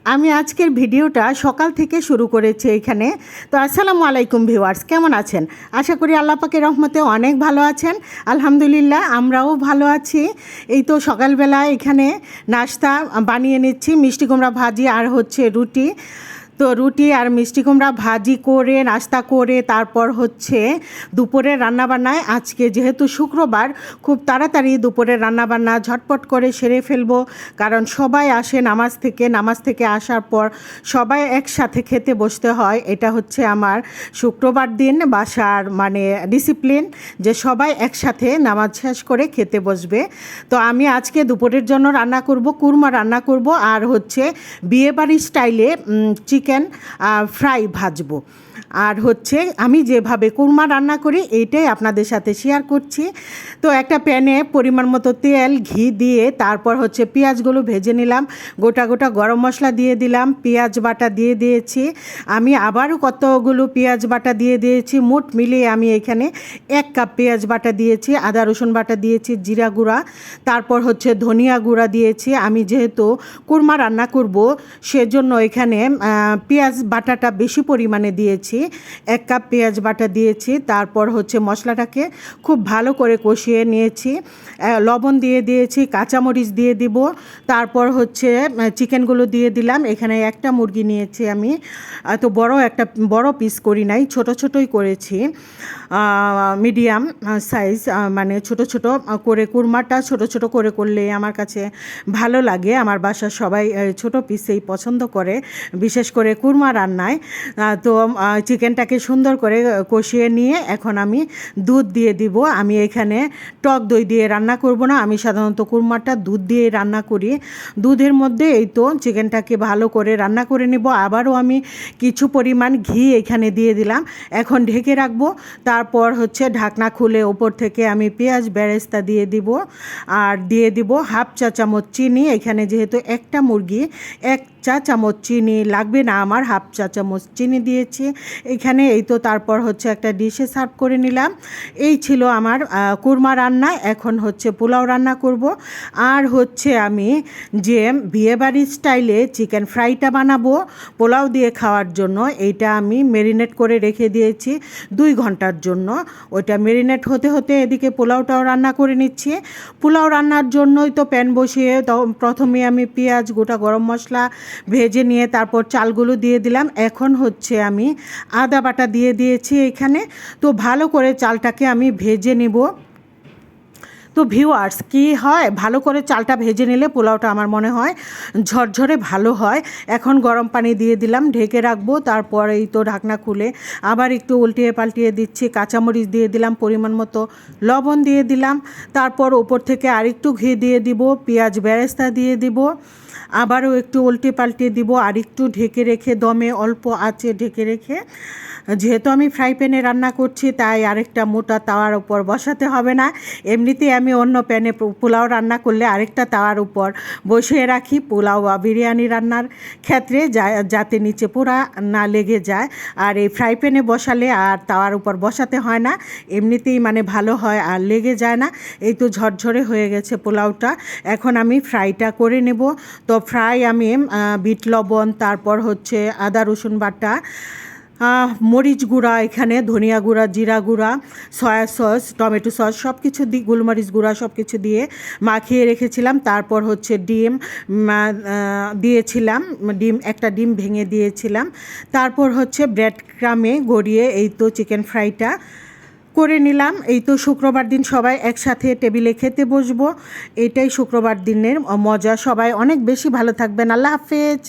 আমি আজকের ভিডিওটা সকাল থেকে শুরু করেছি এখানে। তো আসসালামু আলাইকুম ভিউয়ার্স, কেমন আছেন? আশা করি আল্লাহ পাকের রহমতে অনেক ভালো আছেন। আলহামদুলিল্লাহ আমরাও ভালো আছি। এই তো সকালবেলা এখানে নাস্তা বানিয়ে নিচ্ছি, মিষ্টি কুমড়া ভাজি আর হচ্ছে রুটি। তো রুটি আর মিষ্টি কুমড়া ভাজি করে নাস্তা করে তারপর হচ্ছে দুপুরের রান্নাবান্নায় আজকে যেহেতু শুক্রবার খুব তাড়াতাড়ি দুপুরের রান্নাবান্না ঝটপট করে সেরে ফেলবো, কারণ সবাই আসে নামাজ থেকে আসার পর সবাই একসাথে খেতে বসতে হয়। এটা হচ্ছে আমার শুক্রবার দিন বাসার মানে ডিসিপ্লিন, যে সবাই একসাথে নামাজ শেষ করে খেতে বসবে। তো আমি আজকে দুপুরের জন্য রান্না করব, কুরমা রান্না করব আর হচ্ছে বিয়েবাড়ির স্টাইলে চিকেন ফ্রাই ভাজবো। আর হচ্ছে আমি যেভাবে কুরমা রান্না করি এইটাই আপনাদের সাথে শেয়ার করছি। তো একটা প্যানে পরিমাণ মতো তেল ঘি দিয়ে তারপর হচ্ছে পেঁয়াজগুলো ভেজে নিলাম, গোটা গোটা গরম মশলা দিয়ে দিলাম, পেঁয়াজ বাটা দিয়ে দিয়েছি। আমি আবারও কতগুলো পেঁয়াজ বাটা দিয়ে দিয়েছি, মোট মিলিয়ে আমি এখানে 1 কাপ পেঁয়াজ বাটা দিয়েছি, আদা রসুন বাটা দিয়েছি, জিরা গুঁড়া, তারপর হচ্ছে ধনিয়া গুঁড়া দিয়েছি। আমি যেহেতু কুরমা রান্না করব সেজন্য এখানে পেঁয়াজ বাটাটা বেশি পরিমাণে দিয়েছি, 1 কাপ পেঁয়াজ বাটা দিয়েছি। তারপর হচ্ছে মশলাটাকে খুব ভালো করে কষিয়ে নিয়েছি, লবণ দিয়ে দিয়েছি, কাঁচামরিচ দিয়ে দিব, তারপর হচ্ছে চিকেনগুলো দিয়ে দিলাম। এখানে একটা মুরগি নিয়েছি আমি, এত বড় পিস করি নাই, ছোট ছোটই করেছি, মিডিয়াম সাইজ, মানে ছোট ছোট করে। কুরমাটা ছোট ছোট করে করলে আমার কাছে ভালো লাগে, আমার বাসার সবাই ছোট পিসেই পছন্দ করে, বিশেষ করে কুরমা রান্নায়। তো চিকেনটাকে সুন্দর করে কষিয়ে নিয়ে এখন আমি দুধ দিয়ে দিব। আমি এখানে টক দই দিয়ে রান্না করব না, আমি সাধারণত কুরমাটা দুধ দিয়ে রান্না করি। দুধের মধ্যে এই তো চিকেনটাকে ভালো করে রান্না করে নেব। আবারও আমি কিছু পরিমাণ ঘি এখানে দিয়ে দিলাম, এখন ঢেকে রাখবো। তারপর হচ্ছে ঢাকনা খুলে ওপর থেকে আমি পেঁয়াজ বেরেস্তা দিয়ে দিব, আর দিয়ে দিব 1/2 চা চামচ চিনি। এখানে যেহেতু একটা মুরগি 1 চা চামচ চিনি লাগবে না আমার, 1/2 চা চামচ চিনি দিয়েছি এখানে। এই তো তারপর হচ্ছে একটা ডিশে সার্ভ করে নিলাম। এই ছিল আমার কুরমা রান্না। এখন হচ্ছে পোলাও রান্না করব। আর হচ্ছে আমি যে বিয়েবাড়ির স্টাইলে চিকেন ফ্রাইটা বানাবো পোলাও দিয়ে খাওয়ার জন্য, এইটা আমি ম্যারিনেট করে রেখে দিয়েছি 2 ঘন্টার জন্য। ওইটা ম্যারিনেট হতে হতে এদিকে পোলাওটাও রান্না করে নিচ্ছি। পোলাও রান্নার জন্যই তো প্যান বসিয়ে প্রথমে আমি পেঁয়াজ গোটা গরম মশলা ভেজে নিয়ে তারপর চালগুলো দিয়ে দিলাম। এখন হচ্ছে আমি আদা বাটা দিয়ে দিয়েছি এখানে। তো ভালো করে চালটাকে আমি ভেজে নিব। তো ভিউয়ার্স, কী হয়, ভালো করে চালটা ভেজে নিলে পোলাওটা আমার মনে হয় ঝরঝরে ভালো হয়। এখন গরম পানি দিয়ে দিলাম, ঢেকে রাখবো। তারপর এই তো ঢাকনা খুলে আবার একটু উল্টিয়ে পাল্টিয়ে দিচ্ছি, কাঁচামরিচ দিয়ে দিলাম, পরিমাণ মতো লবণ দিয়ে দিলাম, তারপর ওপর থেকে আরেকটু ঘি দিয়ে দিব, পেঁয়াজ বেরেস্তা দিয়ে দিব, আবারও একটু উল্টে পাল্টে দিব, আর একটু ঢেকে রেখে দমে অল্প আঁচে ঢেকে রেখে, যেহেতু আমি ফ্রাই প্যানে রান্না করছি তাই আরেকটা মোটা তাওয়ার উপর বসাতে হবে না। এমনিতেই আমি অন্য প্যানে পোলাও রান্না করলে আরেকটা তাওয়ার উপর বসিয়ে রাখি পোলাও বা বিরিয়ানি রান্নার ক্ষেত্রে, যাতে নিচে পোড়া না লেগে যায়। আর এই ফ্রাই প্যানে বসালে আর তাওয়ার উপর বসাতে হয় না, এমনিতেই মানে ভালো হয় আর লেগে যায় না। এই তো ঝরঝরে হয়ে গেছে পোলাওটা। এখন আমি ফ্রাইটা করে নেব। তো ফ্রাই আমি বিট লবণ, তারপর হচ্ছে আদা রসুন বাটা, মরিচ গুঁড়া, এখানে ধনিয়া গুঁড়া, জিরা গুঁড়া, সয়া সস, টমেটো সস সব কিছু দিয়ে, গোলমরিচ গুঁড়া সব কিছু দিয়ে মাখিয়ে রেখেছিলাম। তারপর হচ্ছে ডিম দিয়েছিলাম, একটা ডিম ভেঙে দিয়েছিলাম। তারপর হচ্ছে ব্রেড ক্রামে গড়িয়ে এই তো চিকেন ফ্রাইটা করে নিলাম। এই তো শুক্রবার দিন সবাই একসাথে টেবিলে খেতে বসবো, এটাই শুক্রবার দিনের মজা। সবাই অনেক বেশি ভালো থাকবেন। আল্লাহ হাফেজ।